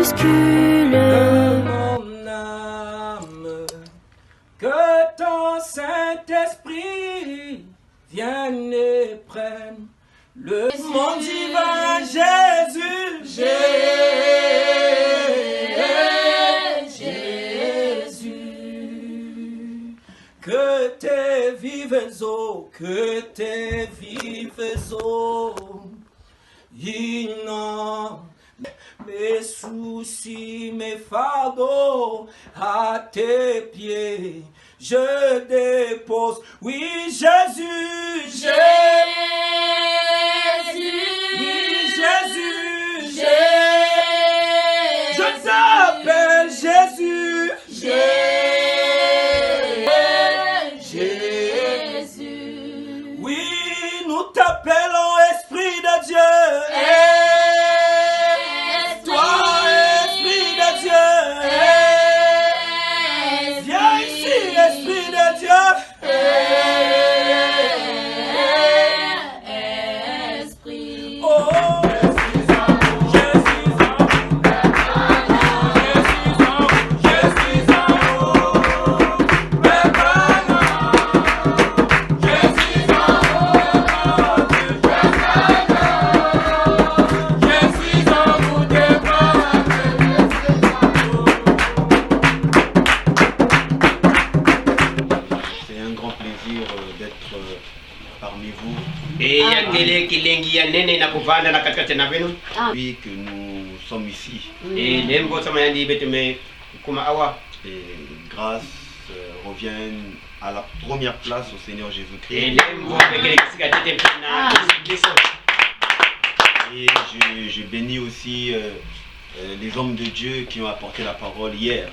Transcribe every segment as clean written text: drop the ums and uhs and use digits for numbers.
minuscule. De mon âme, que ton Saint-Esprit vienne et prenne le mon divin Jésus, Jésus. Que tes vives eaux, inondent mes soucis, mes fardeaux à tes pieds, je dépose. Oui, Jésus, Jésus, oui, Jésus, Jésus, je t'appelle Jésus, Jésus. Oui, nous t'appelons Esprit de Dieu. Depuis que nous sommes ici, et grâce reviennent à la première place au Seigneur Jésus-Christ. Et je bénis aussi les hommes de Dieu qui ont apporté la parole hier.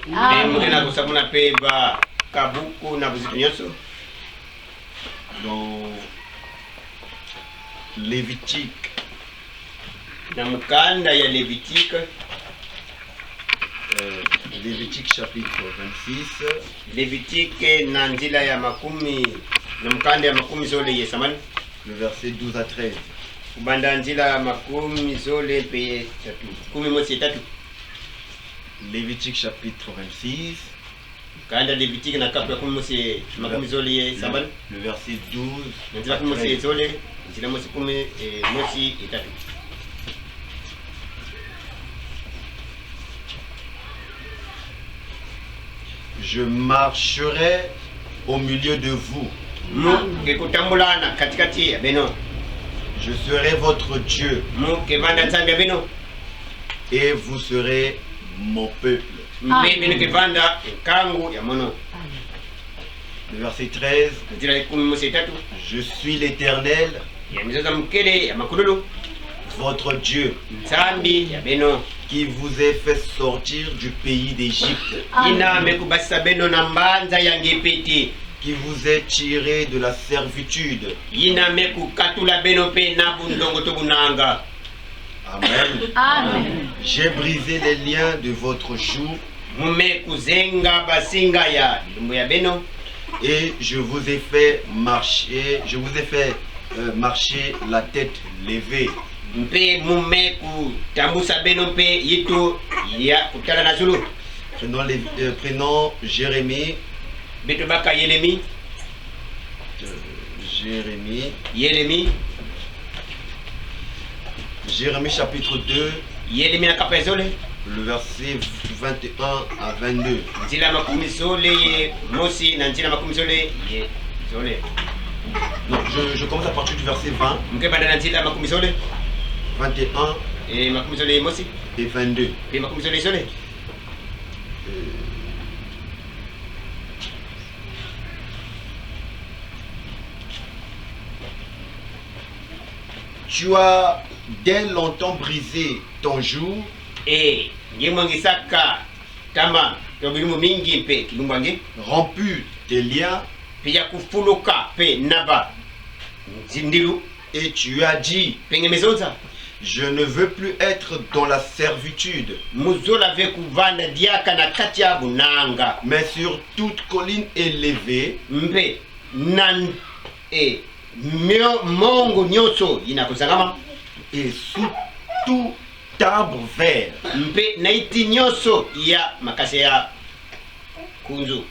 Dans Lévitique, Lévitique chapitre 26, le verset 12 à 13. Lévitique chapitre 26, le verset 12 à 13. Je marcherai au milieu de vous. Je serai votre Dieu. Et vous serez mon peuple. Le verset 13. Je suis l'Éternel, votre Dieu, qui vous ai fait sortir du pays d'Égypte, qui vous est tiré de la servitude. Amen. Amen. J'ai brisé les liens de votre joug et je vous ai fait marcher, marcher la tête levée. Prenons Jérémie. Jérémie chapitre 2, le verset 21 à 22. Donc je commence à partir du verset 20, 21 et 22. Tu as dès longtemps brisé ton joug rompu tes liens et tu as dit, je ne veux plus être dans la servitude, mais sur toute colline élevée et sous tout timbre vert. mpe naiti nyonso ya makase ya kunzu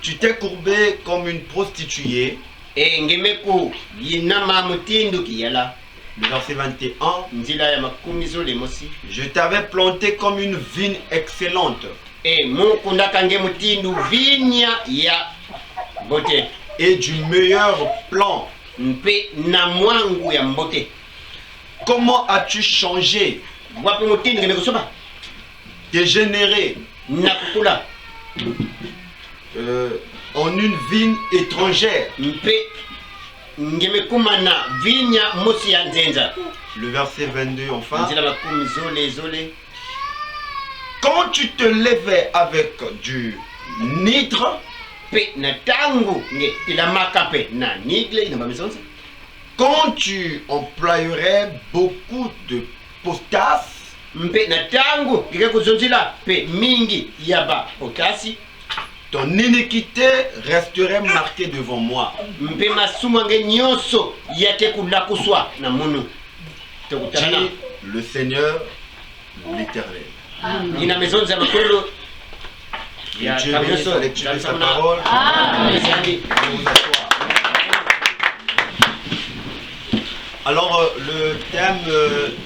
Tu t'es courbé comme une prostituée. ngemeku yinama mutindu kiyala Le verset 21. nzila ya makumi zole mosi Je t'avais planté comme une vigne excellente. mukunda kange mutindu vinya ya bote Et du meilleur plan. mpe na mwangu ya mbote. Comment as-tu changé, Wapi mutindu ngemekusoma dégénéré nakukula en une vigne étrangère? mpe ngemekumana vinya mosi ya nzenza. Le verset 22 enfin. nzila makumi zole Quand tu te levais avec du nitre, pe na tangu nge ilamaka pe na nigle ina mamisonza quand tu employerais beaucoup de potasse, mpe na tangu ngeke kuzonzila pe mingi yaba potasi ton iniquité resterait marquée devant moi. mpe masumu nge nyonso yake kulakuswa na munu tokutarana Dit le Seigneur, l'Éternel. ina mezonza makolo Que Dieu bénisse la lecture de sa parole. Alors, le thème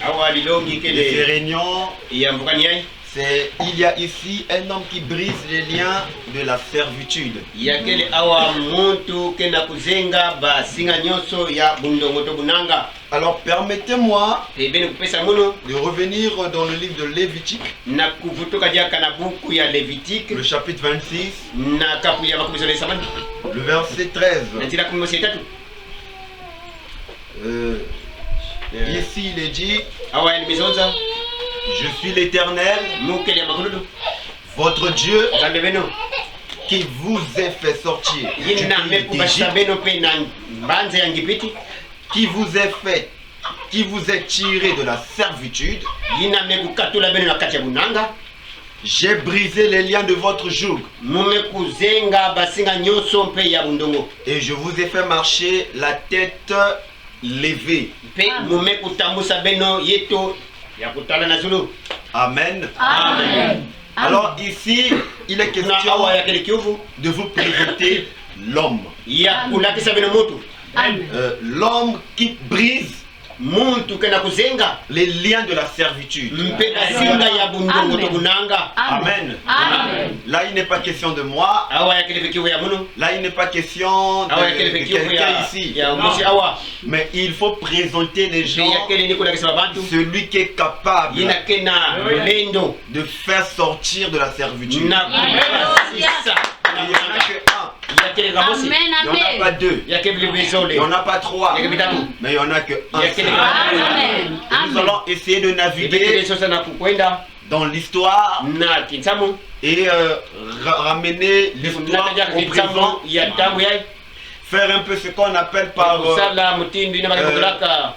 awa lilongi de ces kele réunions, yambukani yai c'est il y a ici un homme qui brise les liens de la servitude. yakele awa muntu kena kuzenga basinga nyonso ya bundongo to bunanga. Alors, permettez-moi Beni kupesa munu de revenir dans le livre de Lévitique, na kuvutoka jaka na buku ya Levitique le chapitre 26, na kapu ya makumi zole samani le verset 13. na tila kumi mosi tatu Ici, il est dit, awa ni mizonza je suis l'Éternel, mukele ya makuludu votre Dieu, kande beno qui vous a fait sortir du yina pays mekubasha d'Égypte, beno pe na mbanza ya ngipiti qui vous est tiré de la servitude. yina mekukatula beno na kati ya bunanga. J'ai brisé les liens de votre joug mumekuzenga basinga nyonso mpe ya bundongo et je vous ai fait marcher la tête levée. mpe mumekutambusa beno yeto ya kutala na zulu. Amen. Amen. Alors ici, il est na question awa ya kele kiuvu de vous présenter l'homme. ya kulakisa beno mutu L'homme qui brise muntu kena kuzenga les liens de la servitude. mpe basinga ya bundongo to bunanga. Amen. Là, il n'est pas question de moi. awa ya kele kiuvu ya munu Là, il n'est pas question awa ya de kele kiuvu quelqu'un ici. ya musi awa Mais il faut présenter les mpe gens, ya kele ni kulakisa babantu celui qui est capable yina kena lendo de faire sortir de la servitude. na kubasisa Il n'y en a que un. ya kele kamosi Il n'y en a pas deux. ya kele Il bizole n'y en a pas trois. ya kele bitatu Mais il n'y en a que un. ya kele seul. Et nous allons essayer de ibekele naviguer sosa na kukwenda dans l'histoire na kinsamu et ramener l'histoire au présent. ya tangu yai Faire un peu ce qu'on appelle par kusala mutindu ina bakakulaka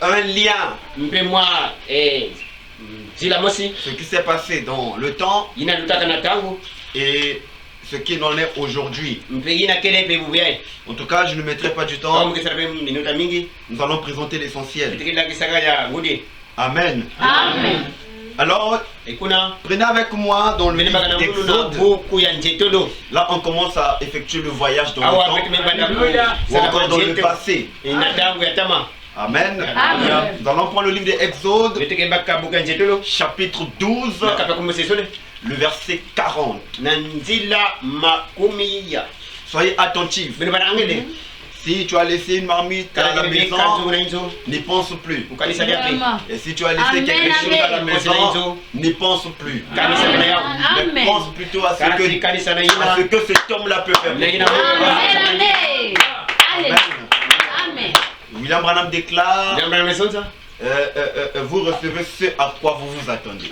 un lien. mpe mwa zila mosi Ce qui s'est passé dans le temps ina lutaka na tangu et ce qu'il en est aujourd'hui. mpe ina kele pe bubuyai En tout cas, je ne mettrai pas du kama temps. mukisala pe minuta mingi Nous allons présenter l'essentiel. tikilakisaka ya ngudi. Amen. Amen. Alors, Ekuna prenez avec moi dans le mene livre baka na mulu na d'Exode. buku ya njetolo Là, on commence à effectuer le voyage dans awa le peke temps mebanda ou encore dans le passé. ina tangu ya tama Amen. Amen. Nous allons prendre le livre d'Exode, weteke baka buku ya njetolo chapitre 12, nakapa kumosesole le verset 40. na nzila makumi ya Soyez attentifs. bene bana angele Si tu as laissé une marmite à la kala bebe maison, kanzu na inzo n'y pense plus. ukanisa lya pe Et si tu as laissé Amen, quelque chose à la amen. maison, n'y pense plus. kanisa bena yao Mais Amen. pense plutôt à ce kana que, kanisa na à ina ce que cet homme-là peut faire. na ina Amen. Amen. Amen. William Branham déclare, jambo na mesonza vous recevez ce à quoi vous vous attendez.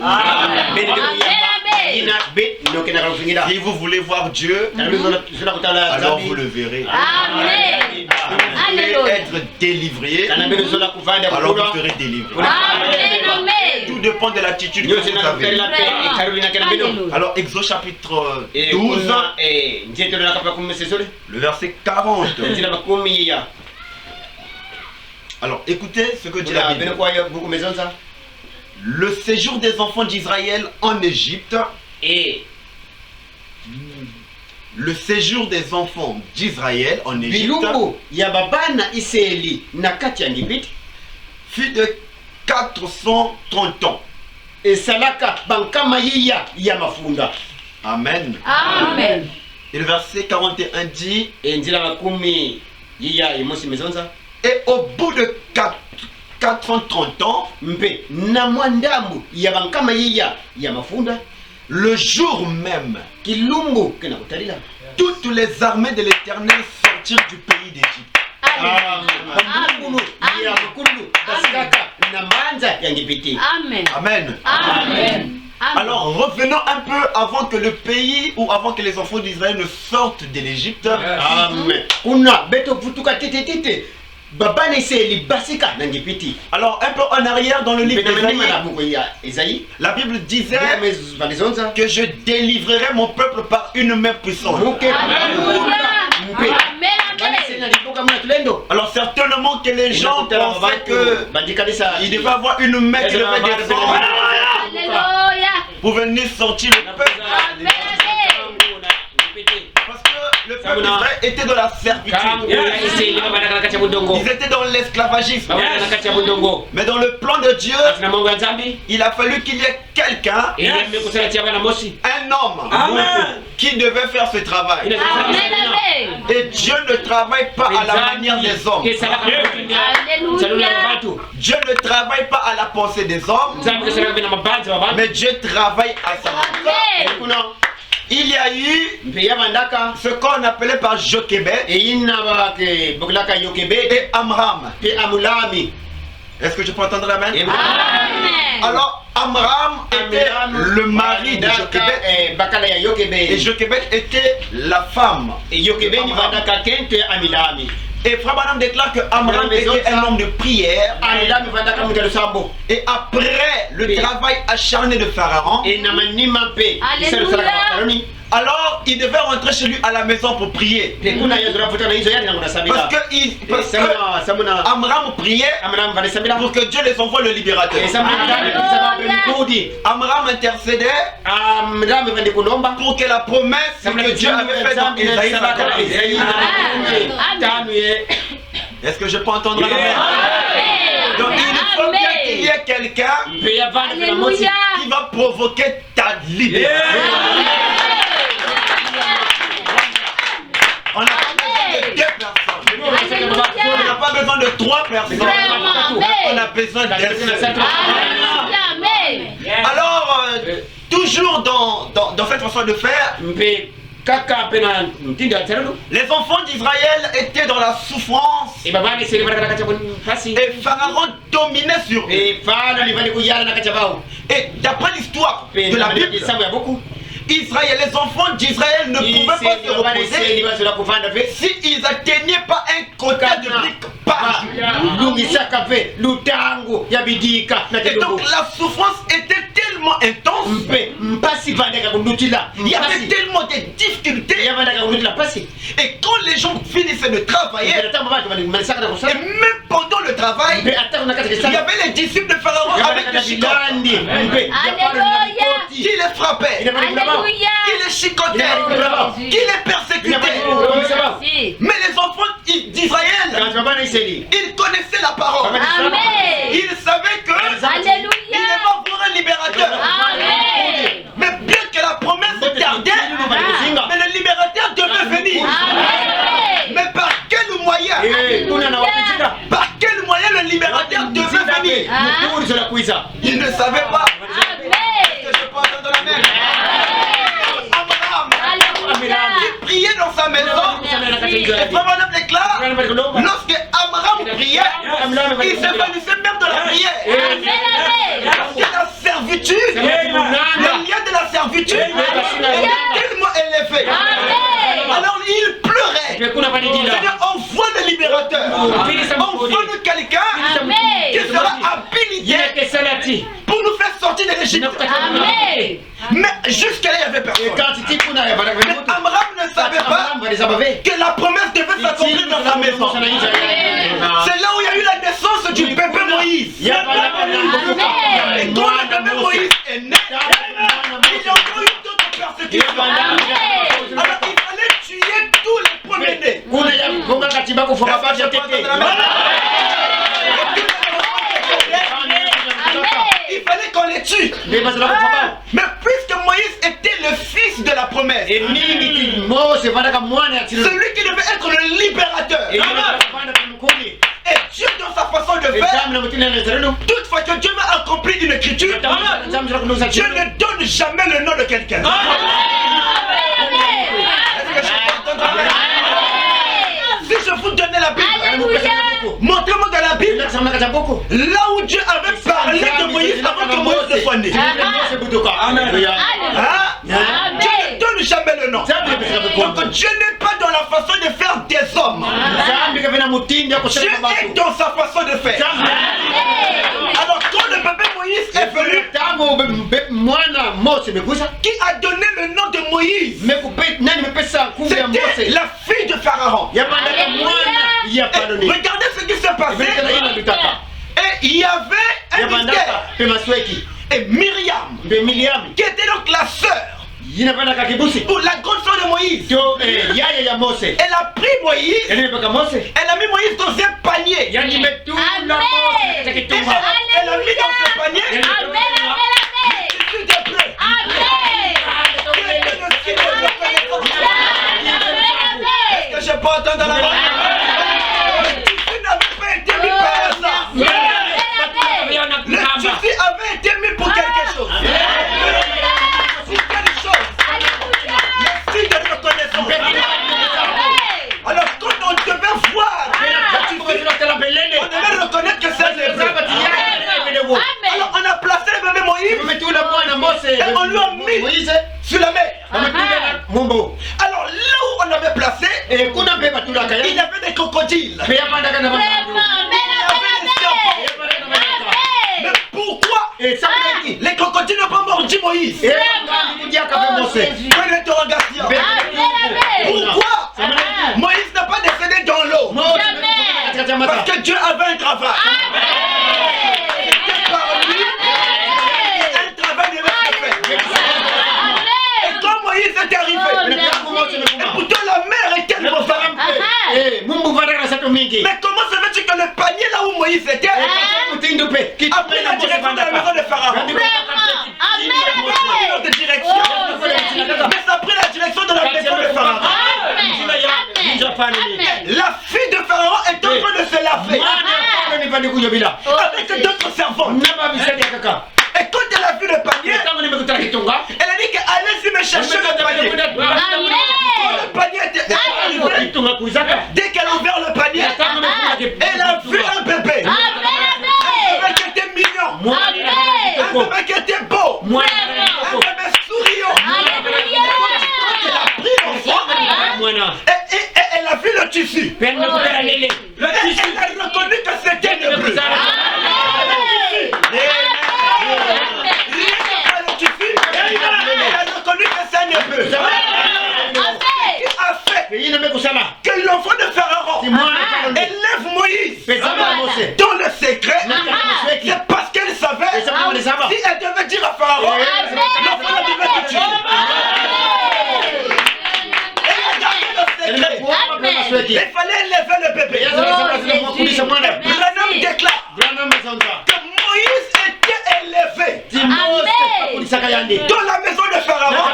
bene de ina be no kena ka kufingira Si vous voulez voir Dieu, na zona kutala alors zambi vous le verrez. Amen. Si vous voulez Alléluia. être délivré, kana bene zona kuvanda alors kukula vous serez délivré. Amen. Tout dépend de l'attitude que nyose vous na avez. kutala pe ikarulina kena beno Alléluia. Alors Exode chapitre e 12, kuna njetolo na kapa kumesesole le verset 40. nzila makumi ya Alors écoutez ce que dit la kuna Bible. bene kwa ya buku mesonza le séjour des enfants d'Israël en Égypte, et le séjour des enfants d'Israël en Égypte bilumbu ya babana Israeli na kati ya Ngipiti fut de 430 ans. esalaka bankama yiya ya mafunda. Amen. Amen. Et le verset 41 dit, Enjila makumi yiya imosi mezonza et au bout de 430 ans, mpe na mwandambu ya bankama yiya ya mafunda le jour même, kilumbu kena kutalila toutes les armées de l'Éternel sortirent du pays d'Égypte. bambulu ya makulu basikaka na manza ya Ngipiti. Amen. Amen. Amen. Alors revenons un peu avant que le pays ou avant que les enfants d'Israël ne sortent de l'Égypte. Amen. Kuna beto putuka tete babana Israeli basika na Ngipiti. Alors un peu en arrière dans le livre d'Ésaïe, la Bible disait Valizonza que je délivrerai mon peuple par une main puissante. Alors certainement que les gens pensaient qu'il devait avoir une main qui devait descendre Alléluia. pour venir sortir le peuple. Parce que le peuple d'Israël était dans la servitude. Ils étaient dans l'esclavagisme. Mais dans le plan de Dieu, il a fallu qu'il y ait quelqu'un, un homme, qui devait faire ce travail. Amen. Et Dieu ne travaille pas à la manière des hommes. Alléluia. Dieu ne travaille pas à la pensée des hommes, mais Dieu travaille à sa manière. Amen. Il y a eu ce qu'on appelait par Jochebed et Amram. Est-ce que je peux entendre la main? Amen. Alors Amram était le mari de Jochebed et Jochebed était la femme. Et Frère Branham déclare que Amram était un homme de prière. Et après le travail acharné de Pharaon, alors il devait rentrer chez lui à la maison pour prier. Parce que Amram priait pour que Dieu les envoie le libérateur. Amram intercédait pour que la promesse que Dieu avait faite dans Isaïe s'accomplisse. Est-ce que je peux entendre la main? Donc il faut bien qu'il y ait quelqu'un qui va provoquer ta libération. On n'a pas besoin de 2 personnes. On n'a pas besoin de 3 personnes. On a besoin d'un seul. Alors, toujours dans cette façon de faire, les enfants d'Israël étaient dans la souffrance et Pharaon dominait sur eux. Et d'après l'histoire de la Bible, Israël, les enfants d'Israël ne pouvaient pas se reposer s'ils n'atteignaient pas un quota de briques par jour. Et donc la souffrance était tellement intense, il y avait tellement de difficultés. Et quand les gens finissaient de travailler, et même pendant le travail, il y avait les disciples de Pharaon avec des chicots qui les frappaient, qui les chicotaient, qui les persécutaient. Mais les enfants d'Israël, ils connaissaient la parole. Ils savaient que il devait avoir un libérateur. Mais bien que la promesse tardait, mais le libérateur devait venir. Mais par quel moyen? Par quel moyen le libérateur devait venir? Il ne savait pas. Est-ce que je peux entendre la main? Il priait dans sa maison. Et Frère Branham déclare, lorsque Amram priait, il s'évanouissait même de la prière. Parce que la servitude, le lien de la servitude était tellement élevé. Alors il pleurait. C'est-à-dire, on voit le libérateur. On voit quelqu'un qui sera habilité pour nous faire sortir de l'Égypte. Mais jusqu'à là, il n'y avait personne. Mais Amram ne savait pas que la promesse devait s'accomplir dans sa maison. C'est là où il y a eu la naissance du bébé Moïse. Et quand le même Moïse est né, il y a encore eu d'autres persécutions. Alors il fallait tuer tous les premiers-nés. Il fallait qu'on les tue. Mais puisque Moïse était le fils de la promesse, celui qui devait être le libérateur, et Dieu dans sa façon de faire, toutefois que Dieu va accomplir une écriture, Dieu ne donne jamais le nom de quelqu'un. Est-ce que je peux entendre la Bible? Si je vous donnais la Bible, montrez-moi dans la Bible là où Dieu avait parlé de Moïse avant que Moïse ne soit né. Dieu ne donne jamais le nom. Donc Dieu n'est pas dans la façon de faire des hommes. Dieu est dans sa façon de faire. Alors quand le bébé Moïse est venu, qui a donné le nom de Moïse? C'était la fille de Pharaon. Et regardez ce qui s'est passé. Et il y avait un mystère. Et Myriam, qui était donc la sœur, ou la grande sœur de Moïse, elle a pris Moïse, elle a mis Moïse dans un panier. Elle a mis dans ce panier. Est-ce que je peux entendre la voix? Le tissu n'avait pas été mis par hasard. Le tissu avait été mis pour quelque chose. Pour quelle chose? Merci de reconnaissance. Alors quand on devait voir le tissu, on devait reconnaître que c'est un hébreu. Alors on a placé le bébé Moïse et on lui a mis sur la mer. Alors là où on avait placé, il y avait des crocodiles. Il y avait des serpents. Mais pourquoi les crocodiles n'ont pas mordu Moïse? Quelle interrogation? Pourquoi Moïse n'a pas décédé dans l'eau? Parce que Dieu avait un travail. C'était par lui un travail devait se faire. Et quand Moïse est arrivé, et pourtant la mer était mauvaise. Mais comment se fait-il que le panier là où Moïse était a pris la direction de la maison de Pharaon? De direction. Mais ça a pris la direction de la maison de Pharaon. La fille de Pharaon est en train de se laver avec d'autres servantes. Et quand elle a vu le panier, elle a dit qu'allez-y me chercher le panier. Quand le panier était arrivé, dès qu'elle a ouvert le panier, elle a vu un bébé. Un bébé qui était mignon. Un bébé qui était beau. Un bébé souriant. Elle a pris l'enfant et elle a vu le tissu. Elle a reconnu que c'était le bleu. Elle a reconnu que c'est un hébreu. Que l'enfant de Pharaon élève Moïse dans le secret, c'est parce qu'elle savait si elle devait dire à Pharaon, l'enfant ne devait te tuer. Elle a gardé le secret. Il fallait élever le bébé. Branham déclare que Moïse était élevé dans la maison de Pharaon,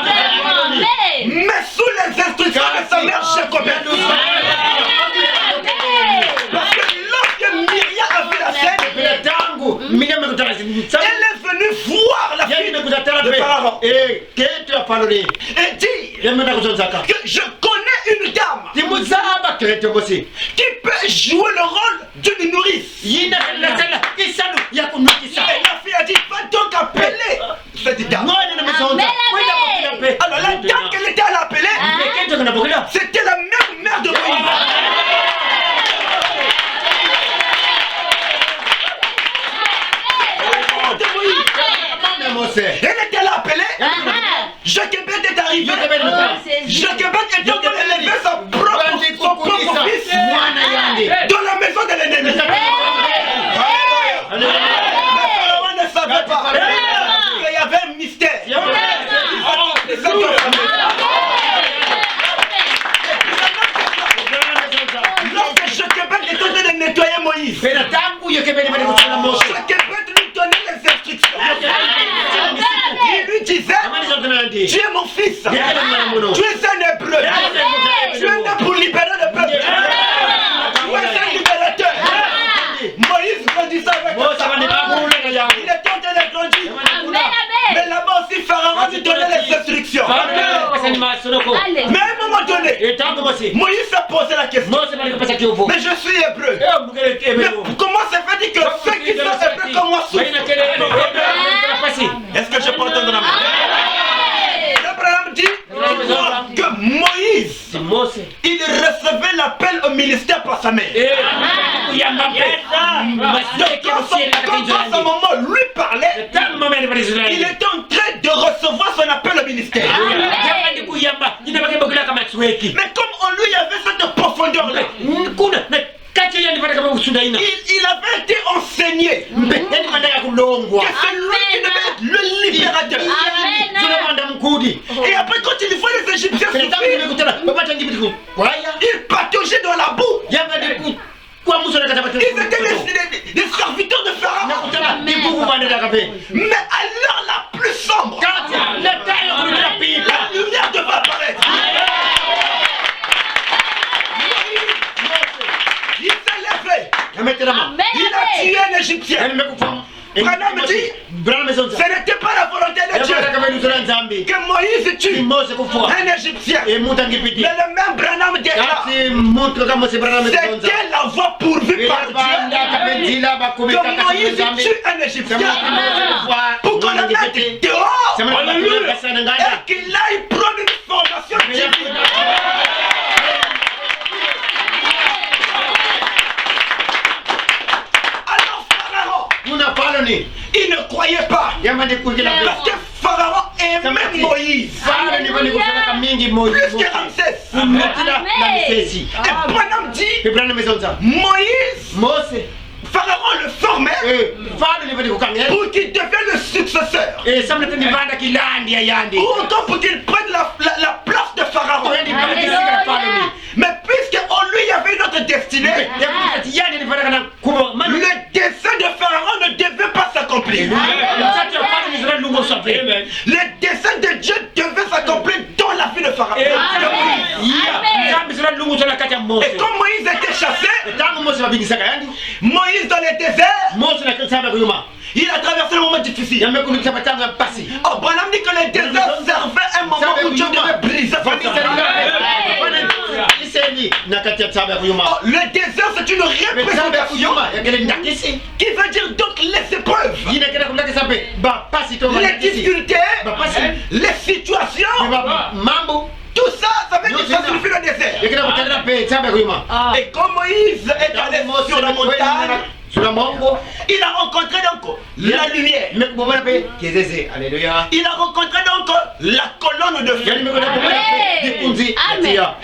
mais sous les instructions de sa mère Jacobette. Parce que lorsque Myriam a vu la scène, elle est venue voir la fille de Pharaon et dire que je connais une dame qui peut jouer le rôle d'une nourrice. Et la fille a dit, va donc appeler cette dame. Alors la dame qu'elle était allée appeler, c'était la même mère de Moïse. Elle était allée appeler. Jochebed est arrivé. Jochebed est en train d'élever son propre fils dans la maison de l'ennemi. lui donnait les instructions. Il lui disait, tu es mon fils, tu es un hébreu, tu es né pour libérer le peuple, tu es un libérateur. Moïse grandissait avec ça. Il est tenté de grandir. Mais là-bas aussi, Pharaon lui donnait les instructions. Mais à un moment donné, Moïse a posé la question. Mais je suis hébreu. Mais comment ça fait que ceux qui sont hébreux comme moi souffrent? Est-ce que je peux entendre la main? Abraham dit que Moïse, il recevait l'appel au ministère par sa mère. Donc quand sa maman lui parlait, il était en train de recevoir son appel au ministère. Mais comme en lui il y avait cette profondeur-là, il avait été enseigné que c'est lui qui devait être le libérateur. Et après quand il voit les Égyptiens souffrir, il pataugeait dans la boue. Ils étaient des serviteurs de Pharaon. Mais à l'heure la plus sombre, la lumière devait apparaître. Il s'est levé. Il a tué un Égyptien. Branham dit, ce n'était pas la volonté de Dieu que Moïse tue un Égyptien. Mais le même Branham déclare, c'était la voie pourvue par Dieu que Moïse tue un Égyptien pour qu'on le mette dehors et qu'il aille prendre une formation divine. Il ne croyait pas. Parce que Pharaon aimait Moïse plus que Ramsès. Et Branham dit, Moïse, Pharaon le formait pour qu'il devienne le successeur. Ou encore pour qu'il prenne la place de Pharaon. Mais puisqu'en lui il y avait une autre destinée, le dessein de Pharaon ne devait pas s'accomplir. Le dessein de Dieu devait s'accomplir dans la vie de Pharaon. Et comme Moïse était chassé, Moïse dans le désert, il a traversé le moment difficile. Oh, Branham dit que le désert servait un moment où Dieu devait briser son cœur. Oh, le désert c'est une représentation qui veut dire donc les épreuves, les difficultés, les situations. Tout ça, ça veut dire que ça suffit le désert. Et comme Moïse est allé sur la montagne, il a rencontré donc la lumière. Il a rencontré donc la colonne de feu.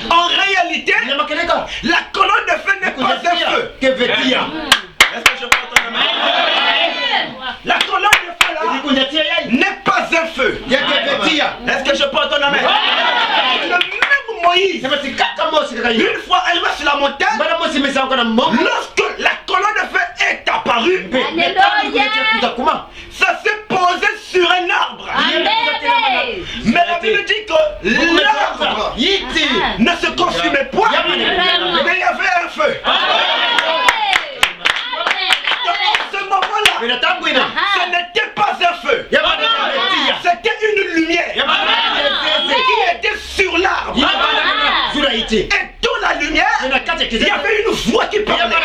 En réalité, la colonne de feu n'est pas un feu. Est-ce que je peux entendre la main? La colonne de feu là n'est pas un feu. Est-ce que je peux entendre la main? Le même Moïse, une fois arrivé sur la montagne, lorsque la colonne de feu est apparue, ça s'est posé sur un arbre. Mais la Bible dit que l'arbre ne se consumait pas, mais il y avait un feu. En ce moment-là, ce n'était pas un feu, c'était une lumière qui était sur l'arbre. Et dans la lumière, il y avait une voix qui parlait.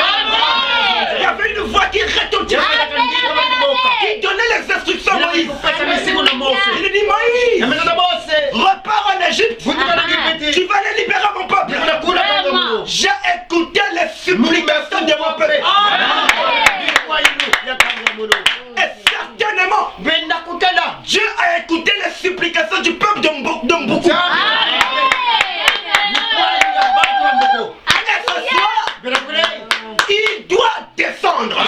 Il y avait une voix qui retentissait, qui donnait les instructions à Moïse. Il dit, Moïse, repars en Égypte, tu vas aller libérer mon peuple. J'ai écouté les supplications de mon peuple. Et certainement, Dieu a écouté les supplications du peuple de Mboukou. Il doit descendre.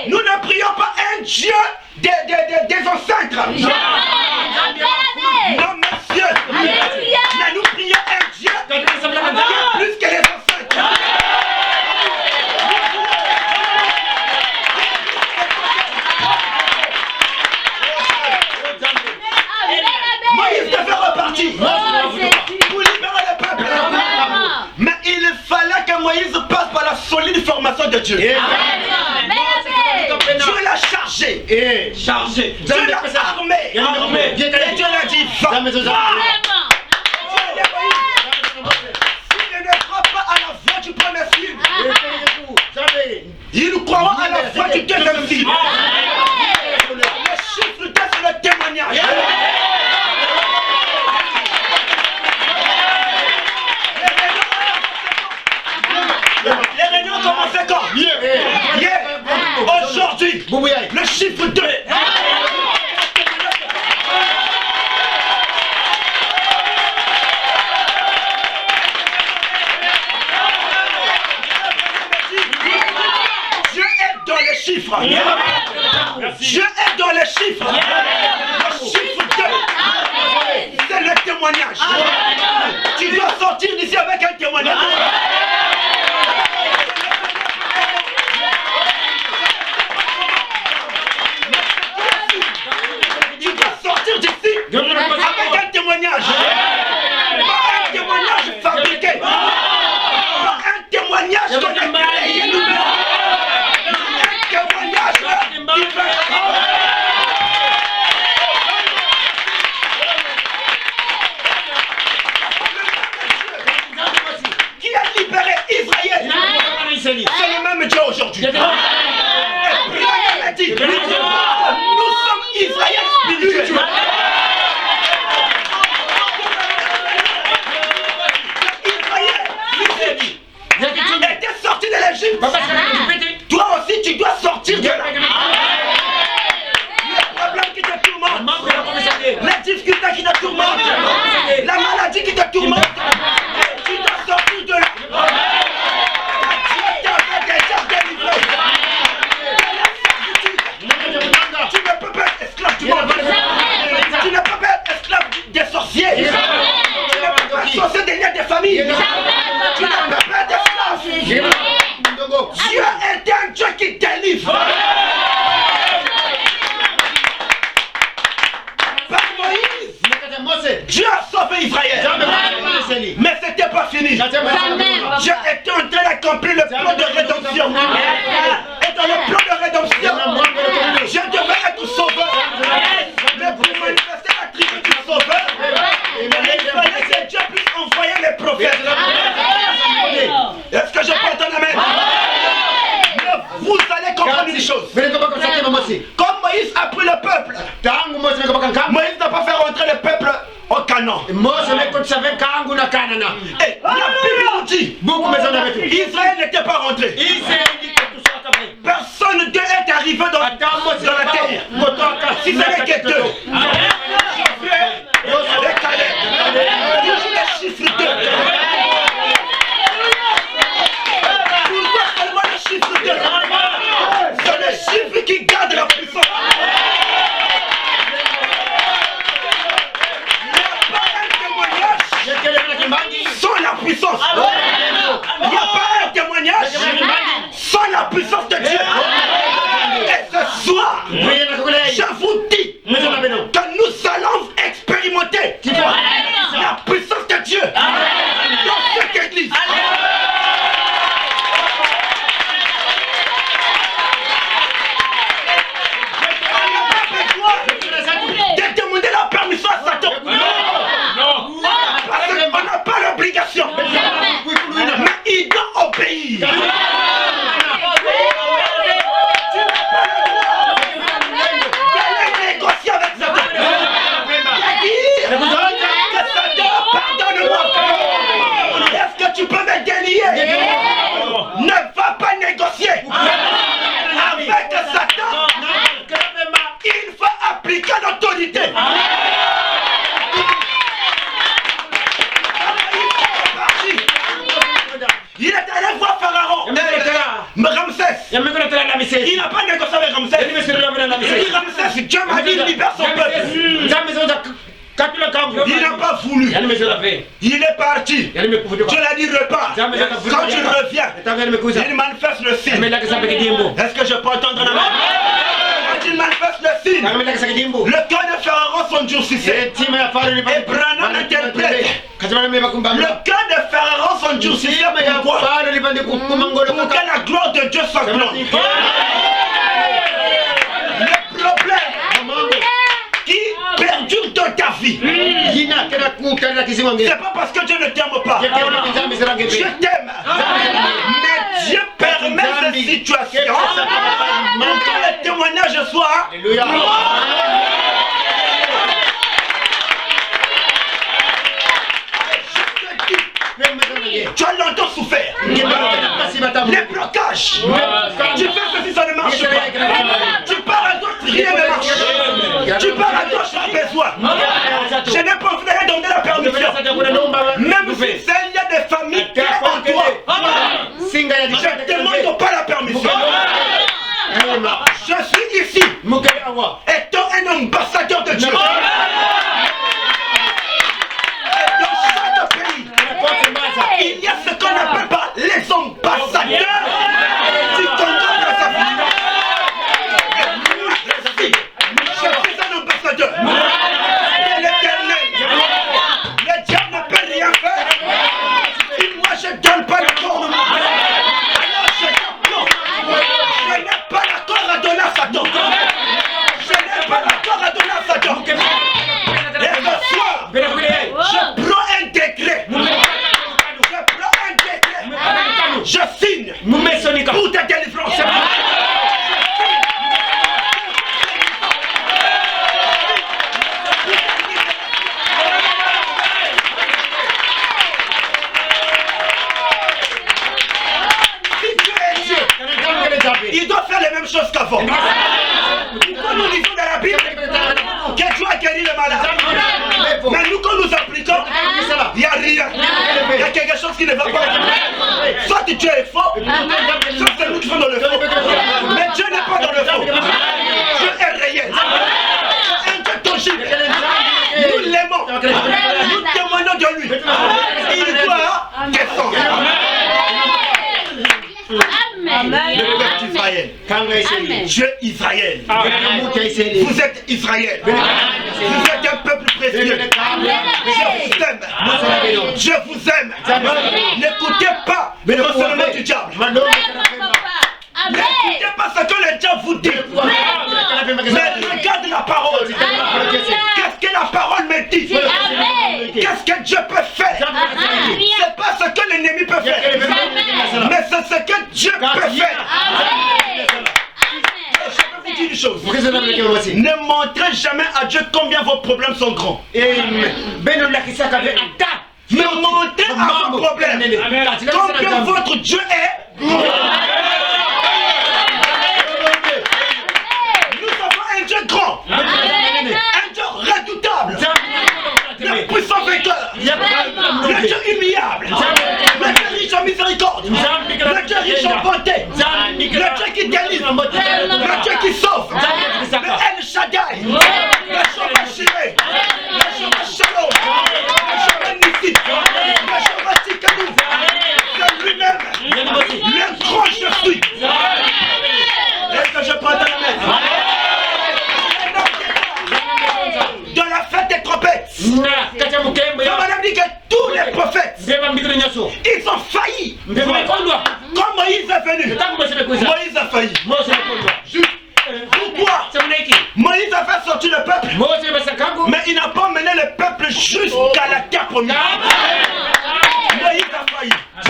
Nous ne prions pas un Dieu des ancêtres. Non, monsieur. sortir Oh, Jésus. pour libérer le peuple. Vraiment. Mais il fallait que Moïse passe par la solide formation de Dieu. Vraiment. Mais Dieu l'a chargé. Chargé. Dieu l'a armé. Armé. Et Dieu l'a dit, va. Vraiment. S'il ne croit pas à la voix du premier film, ils croiront à la voix du deuxième film. Le chiffre 2, c'est le témoignage. Les réunions commencent quand? Hier. Aujourd'hui. Le chiffre 2. Dieu est dans les chiffres. Dieu est dans les chiffres. Le chiffre 2, c'est le témoignage. Tu dois sortir d'ici avec un témoignage. Tu dois sortir d'ici avec un témoignage. Pas un témoignage fabriqué. Pas un témoignage qu'on a créé nous-mêmes. Un témoignage divin. Qui a libéré Israël? C'est le même Dieu aujourd'hui. Nous sommes Israël spirituel. Israël était sorti de l'Égypte. Toi aussi tu dois sortir de là. Les problèmes qui te tourmentent, les difficultés qui te tourmentent, la maladie qui te tourmente, tu dois sortir de là. Dieu t'avait déjà délivré. Tu ne peux pas être esclave du monde. Tu ne peux pas être esclave des sorciers. Tu ne peux pas sorcier des liens des familles. Tu ne peux pas être esclave. Dieu est un Dieu qui délivre. Par Moïse, Dieu a sauvé Israël. Mais c'était pas fini. Dieu était en train d'accomplir le plan de rédemption. Et dans le plan de rédemption, Dieu devait être sauveur. Mais pour manifester la tribu du sauveur, il fallait que Dieu puisse envoyer les prophètes. Est-ce que je peux entendre amen? Mais vous allez comprendre une chose. Comme Moïse a pris le peuple, Moïse n'a pas fait rentrer le peuple au Canaan. Et la Bible nous dit, Israël n'était pas rentré. Personne d'eux est arrivé dans la terre. Si ce n'est que deux. Les Calais. Les chiffres 2. Pourquoi seulement le chiffre 2? C'est le chiffre qui garde la puissance. Il n'y a pas un témoignage sans la puissance. Il n'y a pas un témoignage sans la puissance de Dieu. Et ce soir, je vous dis que nous allons expérimenter la puissance de Dieu dans cette église. De demander la permission à Satan. Parce qu'on n'a pas l'obligation. Mais il doit obéir. Tu n'as pas le droit d'aller négocier avec Satan. C'est-à-dire que Satan, pardonne-moi. Est-ce que tu peux me délier? Ne va pas négocier avec Satan. Il faut appliquer l'autorité. Il est allé voir Pharaon. Ramsès. Il n'a pas négocié avec Ramsès. Il dit Ramsès, Dieu m'a dit libère son peuple. Il n'a pas voulu. Il est parti. Dieu l'a dit repars. Quand tu reviens, il manifeste le signe. Est-ce que je peux entendre la main? Quand il manifeste le signe, le cœur de Pharaon sont s'endurcissait. Et Branham interprète. Le cœur de Pharaon s'endurcissait pourquoi? Pour que la gloire de Dieu soit grande. Le problème qui perdure dans ta vie, c'est pas parce que Dieu ne t'aime pas. Je t'aime. Mais Dieu permet cette situation pour que le témoignage soit. Alléluia. Tu as longtemps souffert. Les blocages. Tu fais ceci, ça ne marche pas. Tu pars à gauche, rien ne marche. Tu pars à gauche, tu as besoin. Je n'ai pas envie de donner la permission. Même si il y a des familles qui sont en toi, je ne demande pas la permission. Je suis ici, étant un ambassadeur de Dieu. Il y a ce qu'on appelle pas les ambassadeurs du Congo Brazzaville. Je suis un ambassadeur de l'Éternel. Le diable ne peut rien faire. Si moi je ne donne pas l'accord, alors je t'apprends. Je n'ai pas l'accord à donner à Satan. Je n'ai pas l'accord à donner à Satan. Et ce soir, je prends un décret. Je signe pour ta délivrance. Il doit faire les mêmes choses qu'avant. Quand nous lisons dans la Bible que Dieu a guéri le malade, mais nous quand nous appliquons, il n'y a rien. Il y a quelque chose qui ne va pas. Soit Dieu est faux, soit c'est nous qui sommes dans le faux. Mais Dieu n'est pas dans le faux. Dieu est réel. Un Dieu tangible. Nous l'aimons. Nous témoignons de lui. Il doit descendre. Amen. Le peuple d'Israël. Dieu Israël. Vous êtes Israël. Vous êtes un peuple précieux. Je vous aime. N'écoutez pas le raisonnement du diable. N'écoutez pas ce que le diable vous dit. Mais regarde la parole. Qu'est-ce que la parole me dit? Qu'est-ce que Dieu peut faire? C'est pas ce que l'ennemi peut faire, mais c'est ce que Dieu peut faire. Je peux vous dire une chose. Ne montrez jamais à Dieu combien vos problèmes sont grands. Mais montrez à vos problèmes combien votre Dieu est grand. Nous avons un Dieu grand, un Dieu redoutable, le puissant vainqueur, le Dieu humiliable, le Dieu riche en miséricorde, le Dieu riche en bonté, le Dieu qui délivre, le Dieu qui sauve, le El Shaddai, le Jehovah Shireh, le Jehovah Shalom, le Jehovah Nissi, le Jehovah Tsidkenu, c'est lui-même, le grand je suis. Est-ce que je prends ta main? Dans la fête des trompettes, Madame dit que tous les prophètes, ils ont failli. Quand Moïse est venu, Moïse a failli. Pourquoi? Moïse a fait sortir le peuple, mais il n'a pas mené le peuple jusqu'à la terre promise. Moïse a failli. Et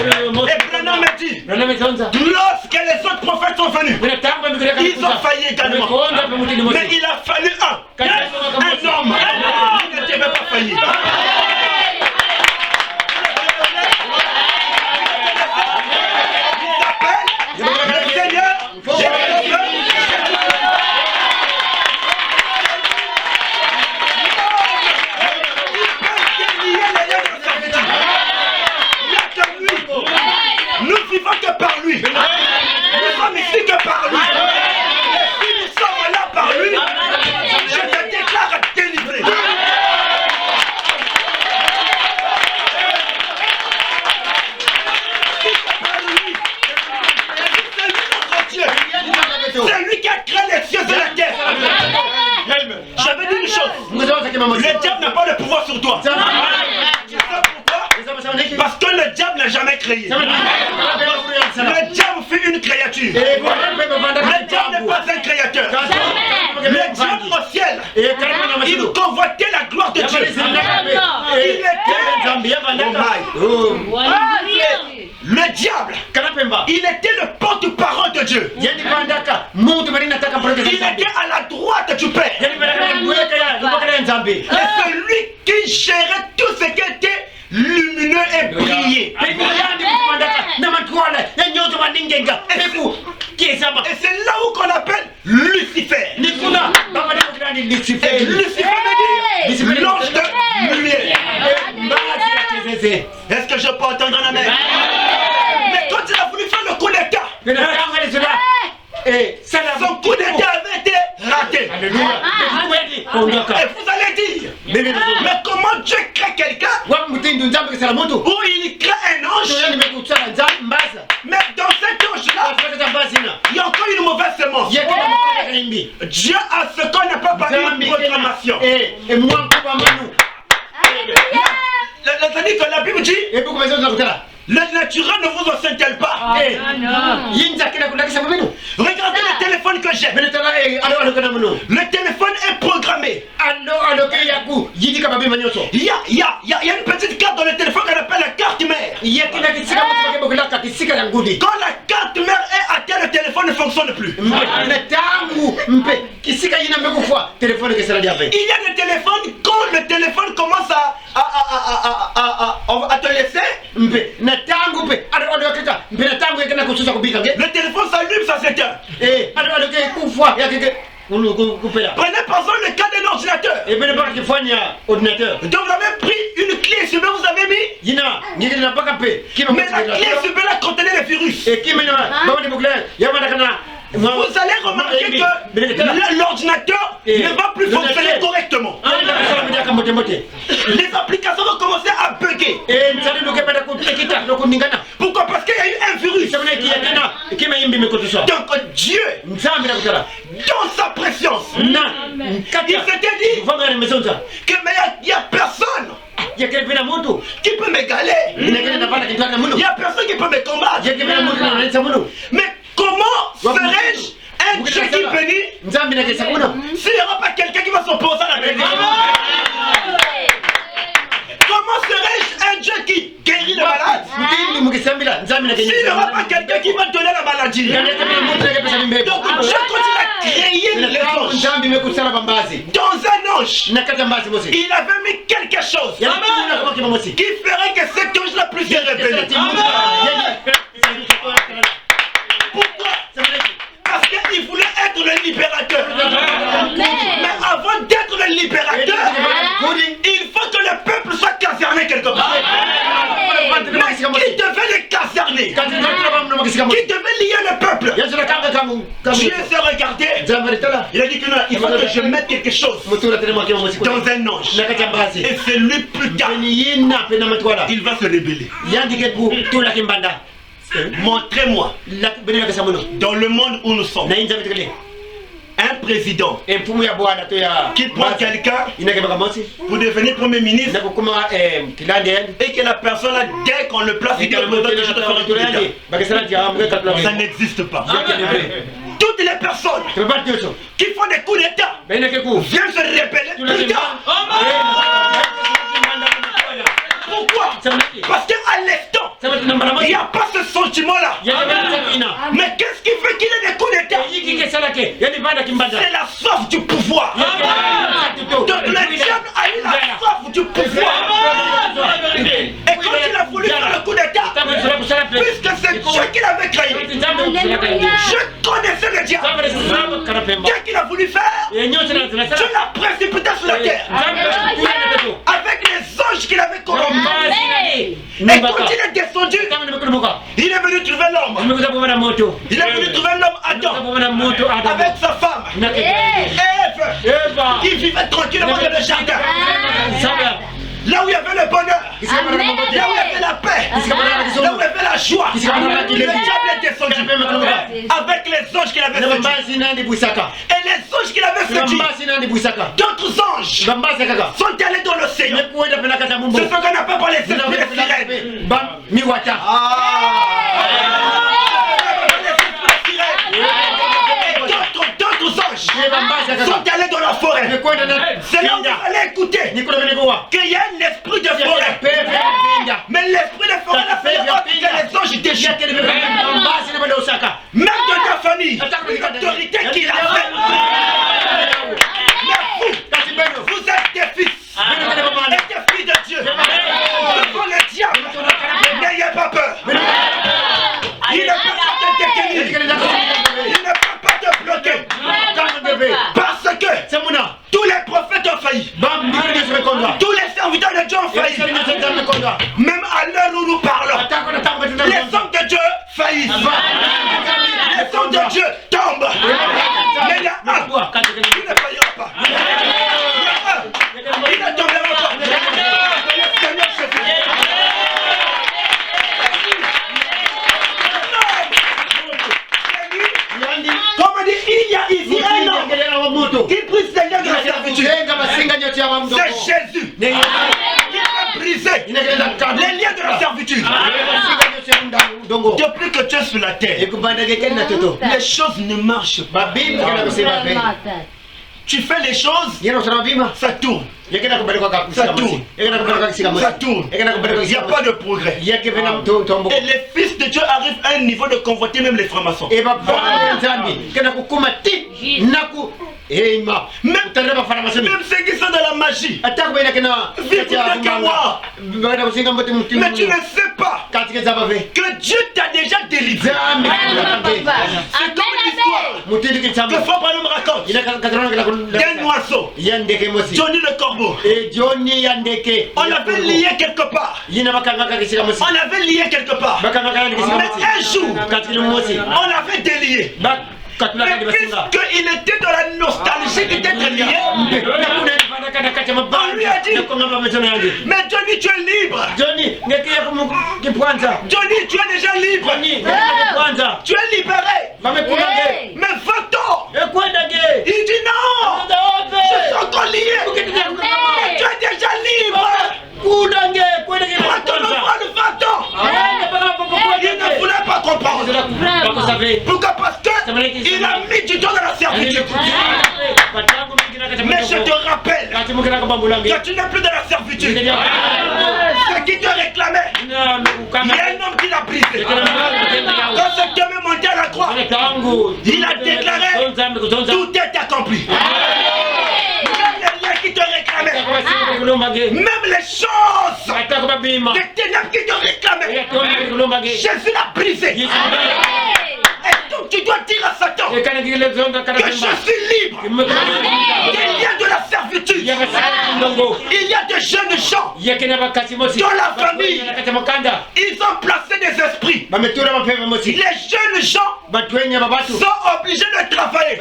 Branham me dit, lorsque les autres prophètes sont venus, ils ont failli également. Mais il a fallu un homme qui ne devait pas faillir. Il s'appelle le Seigneur Jésus. Nous vivons que par lui. Nous sommes ici que par lui. Et si nous sommes là par lui, je veut dire une chose. Le diable n'a pas de pouvoir sur toi. Tu sais pourquoi? Parce que le diable n'a jamais créé. Le diable fait une créature. Le diable n'est pas un créateur. Le diable au ciel, il convoitait la gloire de Dieu. Le diable, il était le porte-parole de Dieu. Il était à la droite du Père. Et celui qui gérait tout ce qui était lumineux et brillé. Et c'est là où qu'on appelle Lucifer. Et Lucifer veut dire l'ange de lumière. Est-ce que je peux entendre un amen? Mais quand il a voulu faire le coup d'état, son coup d'état avait été raté. Et vous allez dire, mais comment Dieu crée quelqu'un où il crée un ange? Mais dans cet ange-là, il y a encore une mauvaise semence. Dieu a ce qu'on appelle pas une programmation. C'est-à-dire que la Bible dit, le naturel ne vous enseigne-t-elle pas? Regardez le téléphone que j'ai. Le téléphone est programmé. Il y a une petite carte dans le téléphone qu'on appelle la carte mère. Quand la carte mère est à terre, le téléphone ne fonctionne plus. Il y a des téléphones, quand le téléphone commence à te laisser, le téléphone s'allume, ça s'éteint. Prenez par exemple le cas d'un ordinateur. Donc vous avez pris une clé USB, vous avez mis. Mais la clé USB là contenait les virus. Vous allez remarquer que l'ordinateur ne va plus fonctionner correctement. Les applications vont commencer à bugger. Pourquoi? Parce qu'il y a eu un virus. Donc Dieu, dans sa préscience, il s'était dit que il n'y a personne qui peut m'égaler. Il n'y a personne qui peut me combattre. Mais comment serais-je un Dieu qui bénit s'il n'y aura pas quelqu'un qui va s'opposer à la bénédiction? Comment serais-je un Dieu qui guérit les malades s'il n'y aura pas quelqu'un qui va donner la maladie? Donc Dieu continue à créer les anges. Dans un ange, il avait mis quelque chose qui ferait que cet ange-là puisse se révéler. Pourquoi? Parce qu'il voulait être le libérateur. Mais avant d'être le libérateur, il faut que le peuple soit caserné quelque part. Qui devait les caserner? Qui devait lier le peuple? Dieu s'est regardé. Il a dit que non, il faut que je mette quelque chose dans un ange. Et c'est lui plus tard, il va se révéler. Montrez-moi dans le monde où nous sommes un président qui prend quelqu'un pour devenir premier ministre et que la personne là, dès qu'on le place, il dit ça n'existe pas. Toutes les personnes qui font des coups d'état viennent se révéler plus tard. Pourquoi? Parce qu'à l'instant, il n'y a pas ce sentiment-là. Mais qu'est-ce qui fait qu'il ait des coups d'état? C'est la soif du pouvoir. Donc le diable a eu la soif du pouvoir. Et quand il a voulu faire le coup d'état, puisque c'est Dieu qui l'avait créé, je connaissais le diable. Qu'est-ce qu'il a voulu faire? Dieu l'a précipité sur la terre avec les anges qu'il avait corrompus. Et quand il est descendu, il est venu trouver l'homme. Il est venu trouver l'homme Adam avec sa femme Ève. Ils vivaient tranquillement dans le jardin. Là où il y avait le bonheur. Amen. Là où il y avait la paix. Là où il y avait la joie. Le diable est descendu avec les anges qu'il avait séduits. Et les anges qu'il avait séduits, d'autres anges sont allés dans l'océan. C'est ce qu'on appelle par les esprits de sirène. D'autres anges sont allés dans la forêt. C'est là où il fallait écouter qu'il y a un esprit de forêt. Mais l'esprit de forêt n'a fait pas que les anges déchirent. Même de ta famille, l'autorité qu'il a fait. Mais vous êtes des fils. Et des filles de Dieu. Devant le diable, n'ayez pas peur. Il ne peut pas te détenir. Il ne peut pas te bloquer. Parce que tous les prophètes ont failli. Tous les serviteurs de Dieu ont failli. Même à l'heure où nous parlons, les hommes de Dieu faillissent. Les hommes de Dieu tombent. Mais il y a un qui ne faillira pas. Il ne tombera pas. Le Seigneur Jésus. Comme on dit, il y a ici un homme qui brise les liens de la servitude. C'est Jésus qui a brisé les liens de la servitude. Depuis que tu es sur la terre, les choses ne marchent pas. Tu fais les choses, ça tourne. Ça tourne. Ça tourne. Il n'y a pas de progrès. Et les fils de Dieu arrivent à un niveau de convoiter même les francs-maçons. Même ceux qui sont dans la magie. Mais tu ne sais pas que Dieu t'a déjà délivré. C'est comme l'histoire que Frère Branham raconte d'un oiseau, Johnny le corbeau. On l'avait lié quelque part. On l'avait lié quelque part. Mais un jour, on l'avait délié. Mais puisqu'il était dans la nostalgie d'être lié, on lui a dit, mais Johnny, tu es libre. Johnny, tu es déjà libre. Tu es libéré. Mais va-t'en. Il dit non, je suis encore lié. Mais tu es déjà libre. Va-t'en, va-t'en. Il ne voulait pas comprendre. Pourquoi? Parce que il a mis du temps dans la servitude. Mais je te rappelle que tu n'es plus dans la servitude. Ce qui te réclamait, il y a un homme qui l'a brisé. Quand ce homme est monté à la croix, il a déclaré tout est accompli. Même les liens qui te réclamaient, même les choses des ténèbres qui te réclamaient, Jésus l'a brisé. Et donc tu dois dire à Satan que je suis libre des liens de la servitude. Il y a des jeunes gens dans la famille, ils ont placé des esprits. Les jeunes gens sont obligés de travailler.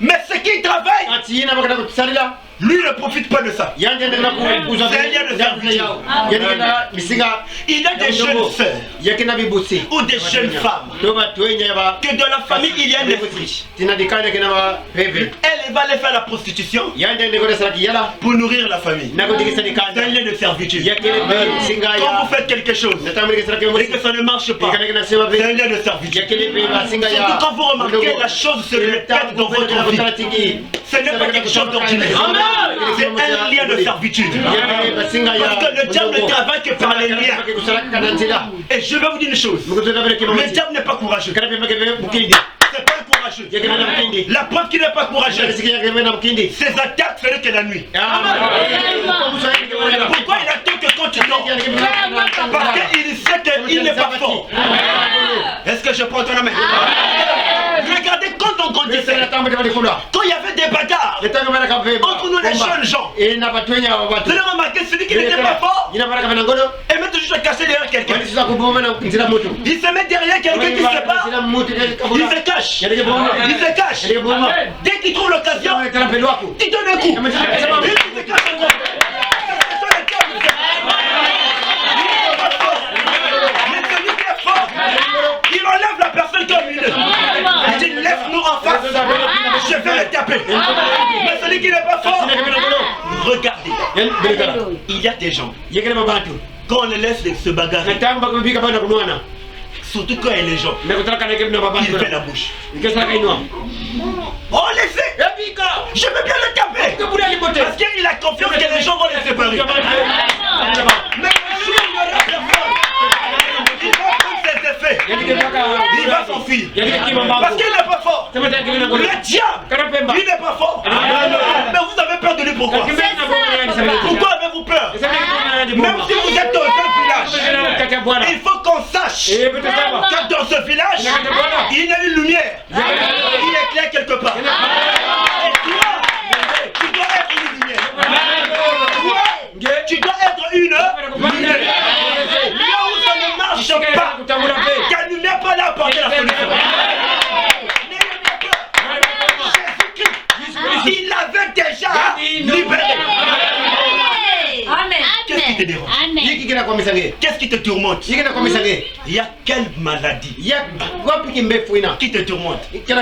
Mais ceux qui travaillent, lui ne profite pas de ça. C'est un lien de servitude. Il y a des jeunes sœurs ou des jeunes femmes que dans la famille il y a un esprit. Elle va aller faire la prostitution pour nourrir la famille. C'est un lien de servitude. Quand vous faites quelque chose et que ça ne marche pas, c'est un lien de servitude. Surtout quand vous remarquez la chose se répète dans votre vie, ce n'est pas quelque chose d'ordinaire. C'est un lien de servitude. Parce que le diable ne travaille que par les liens. Et je vais vous dire une chose. Le diable n'est pas courageux. C'est pas un courageux. La preuve qu'il n'est pas courageux, ses attaques feraient que la nuit. Pourquoi il attend que quand tu dors? Parce qu'il sait qu'il n'est pas fort. Est-ce que je prends ton main? Regardez quand on grandissait, quand il y avait des bagarres entre nous les jeunes gens, vous avez remarqué celui qui n'était pas fort, il met toujours se cacher derrière quelqu'un. Il se met derrière quelqu'un qui se bat, il se cache. Il se cache. Dès qu'il trouve l'occasion, il donne un coup. Il se cache encore. je vais le taper. Mais celui qui n'est pas fort, regardez. Il y a des gens, quand on les laisse se bagarrer, surtout quand il y a les gens, il fait la bouche. Oh, laissez! Je veux bien le taper! Parce qu'il a confiance que les gens vont les séparer. Mais le jour où il aura personne, il va prendre ses effets. Il va s'enfuir. Parce qu'il n'est pas fort. Le diable, il n'est pas fort. Mais vous avez peur de lui, pourquoi? Pourquoi avez-vous peur? Même si vous êtes dans un village, il faut qu'on sache que dans ce village, il y a une lumière. Il éclaire quelque part. Et toi, tu dois être une lumière. Toi, tu dois être une lumière. Là où ça ne marche pas, qu'elle ne n'est pas là pour apporter la solution. N'ayez pas peur. Jésus-Christ, il l'avait déjà libéré. Amen. Qu'est-ce qui te dérange? Qu'est-ce qui te tourmente? Il y a quelle maladie qui te tourmente? Il y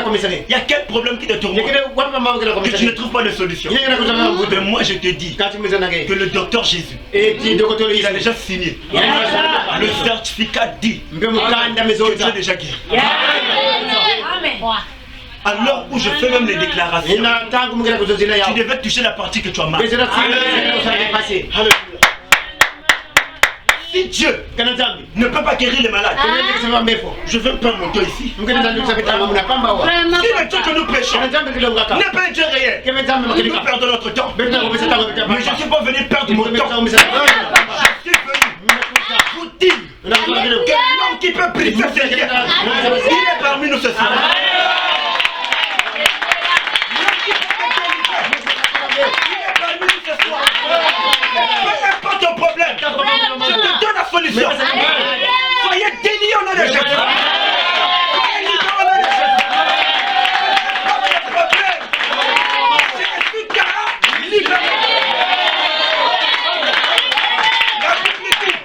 a quel problème qui te tourmente? Que tu ne trouves pas de solution. Mais moi je te dis que le docteur Jésus, il a déjà signé. Le certificat dit que tu es déjà guéri. Amen. À l'heure où je fais même les déclarations, tu devais toucher la partie que tu as mal. Alléluia. Si Dieu ne peut pas guérir les malades, je vais prendre mon Dieu ici. Si le Dieu que nous péchons n'est pas un Dieu réel, nous perdons notre temps. Mais je ne suis pas venu perdre mon temps. Je suis venu vous dire que l'homme qui peut briser ses liens, il est parmi nous ce soir. Peu importe ton problème, je te donne la solution. Soyez déliés au nom de Jésus. Soyez libres au nom de Jésus. Pas de problème. Jésus t'a libéré. La Bible dit,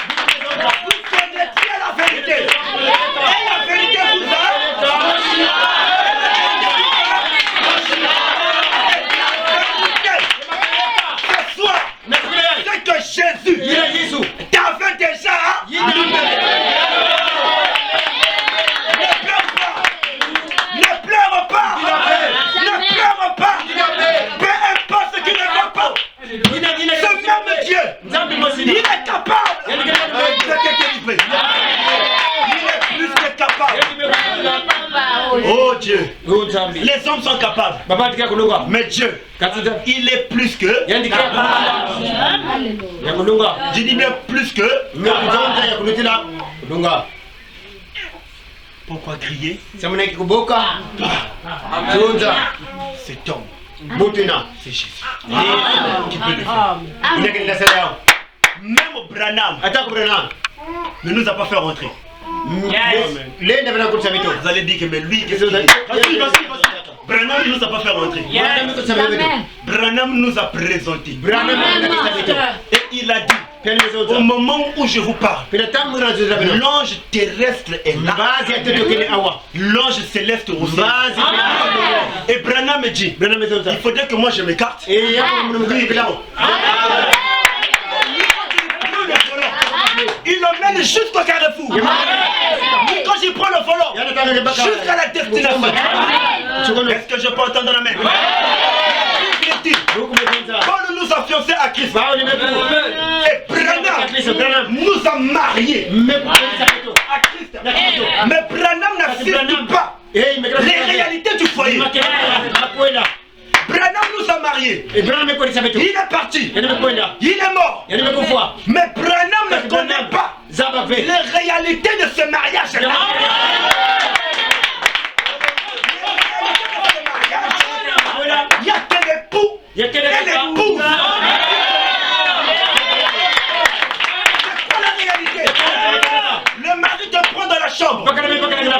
vous connaîtrez la vérité. Et la vérité vous Jésus t'avait déjà libéré. Ne pleure pas. Ne pleure pas. Peu importe ce qui ne va pas. Ce même Dieu, il est capable de te délivrer. Il est plus que capable. Oh Dieu, les hommes sont capables, mais Dieu, il est plus que. Je dis bien plus que. Pourquoi crier? Cet homme, c'est Jésus qui peut le faire. Même Branham ne nous a pas fait rentrer. Vous allez dire que mais lui, vas-y. Branham ne nous a pas fait rentrer. Branham nous a présenté. Et il a dit, au moment où je vous parle, l'ange terrestre est là. L'ange céleste aussi. Et Branham me dit, il faudrait que moi je m'écarte. Il l'emmène jusqu'au carrefour. Quand j'y prends le volant, jusqu'à la destination. Est-ce que je peux entendre la main? Paul nous a fiancés à Christ. Et Branham nous a mariés à Christ. Mais Branham n'assiste pas les réalités du foyer. Branham nous a mariés. Il est parti. Il est mort. Mais Branham ne connaît pas les réalités de ce mariage. Il y a que l'époux et l'épouse. C'est quoi la réalité? Le mari te prend dans la chambre.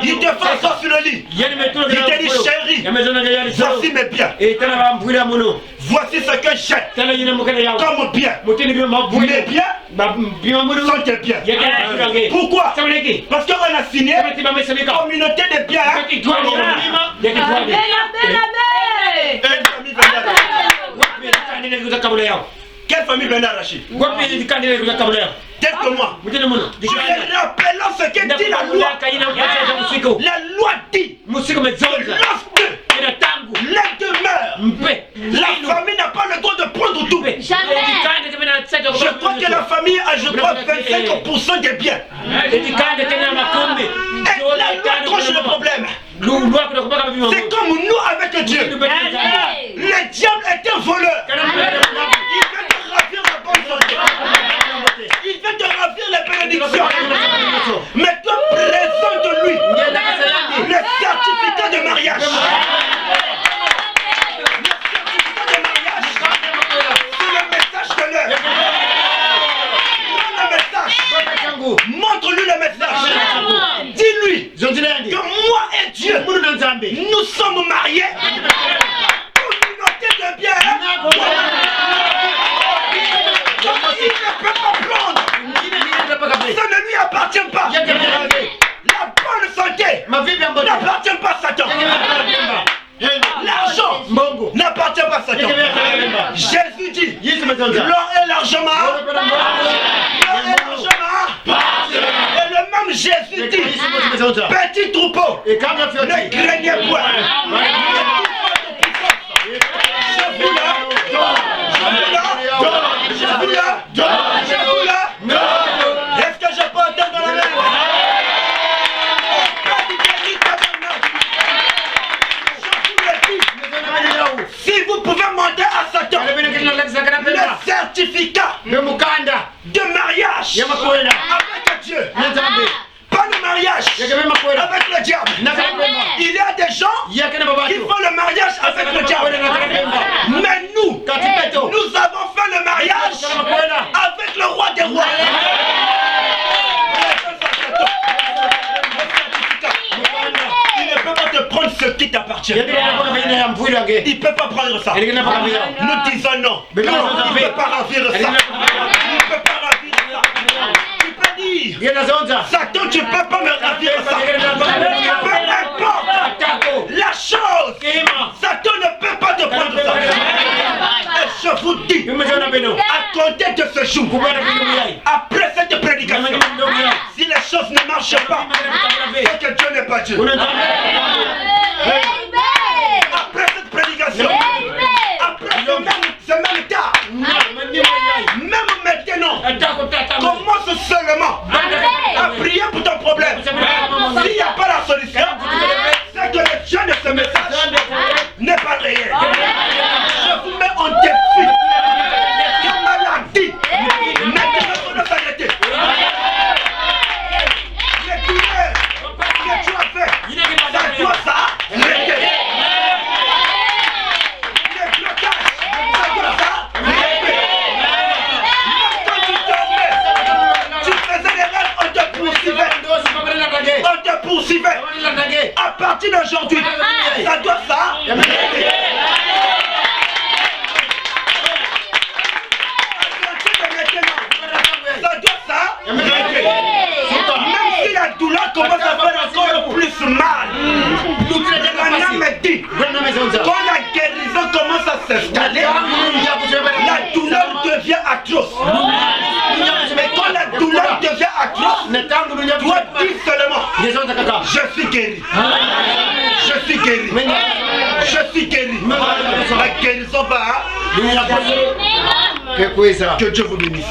Il te fait asseoir sur le lit. Il te dit chérie, voici mes biens. Voici ce que j'ai comme bien. Mes biens sont tes biens. Pourquoi? Parce qu'on a signé communauté des biens. Quelle famille Bernard Rachid? Tel que moi. Je vais rappeler ce que dit la loi. La loi dit que lorsque les demeures, la famille n'a pas le droit de prendre tout. Je crois que la famille a, je crois, 25% des biens. Et la loi tranche le problème. C'est comme nous avec Dieu. Le diable est un voleur. Il veut te ravir la bonne santé. Il veut te ravir les bénédictions. Mais toi, présente-lui le certificat de mariage. Montre-lui le message. Dis-lui que moi et Dieu, nous sommes mariés pour l'unité de bien. Il ne peut pas prendre. Ça ne lui appartient pas. La bonne santé n'appartient pas à Satan. L'argent n'appartient pas à Satan. Jésus dit l'or et l'argent. Et le même Jésus dit petit troupeau, ne craignez point. Est-ce que je peux entendre dans la main? Si vous pouvez monter à Satan le certificat de mariage avec Dieu, pas le mariage avec le diable. Il y a des gens qui font le mariage avec le diable. Mais nous avons fait le mariage avec le roi des rois. Il ne peut pas te prendre ce qui t'appartient. Il ne peut pas prendre ça. Nous disons non. Il ne peut pas ravir ça. Il ne peut pas ravir ça. Tu peux dire Satan, tu ne peux pas me ravir ça. Peu importe la chose, Satan ne peut pas te prendre ça. Et je vous dis, à compter de ce jour, après cette prédication, si les choses ne marchent pas, c'est que Dieu n'est pas Dieu. Après cette prédication, après ce même tard, même maintenant, commence seulement à prier pour ton problème. S'il n'y a pas la solution, c'est que le Dieu de ce message n'est pas réel. Je vous mets en défi. La maladie, maintenant doit s'arrêter. Les douleurs que tu as fait, ça doit s'arrêter. Les blocages, ça doit s'arrêter. Même quand tu dormais, tu faisais des rêves, on te poursuivait. On te poursuivait. À partir d'aujourd'hui, ça doit s'arrêter. Ça doit s'arrêter. Même si la douleur commence à faire encore plus mal, Dieu me dit, quand la guérison commence à s'installer, la douleur devient atroce. Mais quand la douleur devient atroce, toi dis seulement, je suis guéri. Je suis guéri. Je suis guéri. La guérison va. Que Dieu vous bénisse.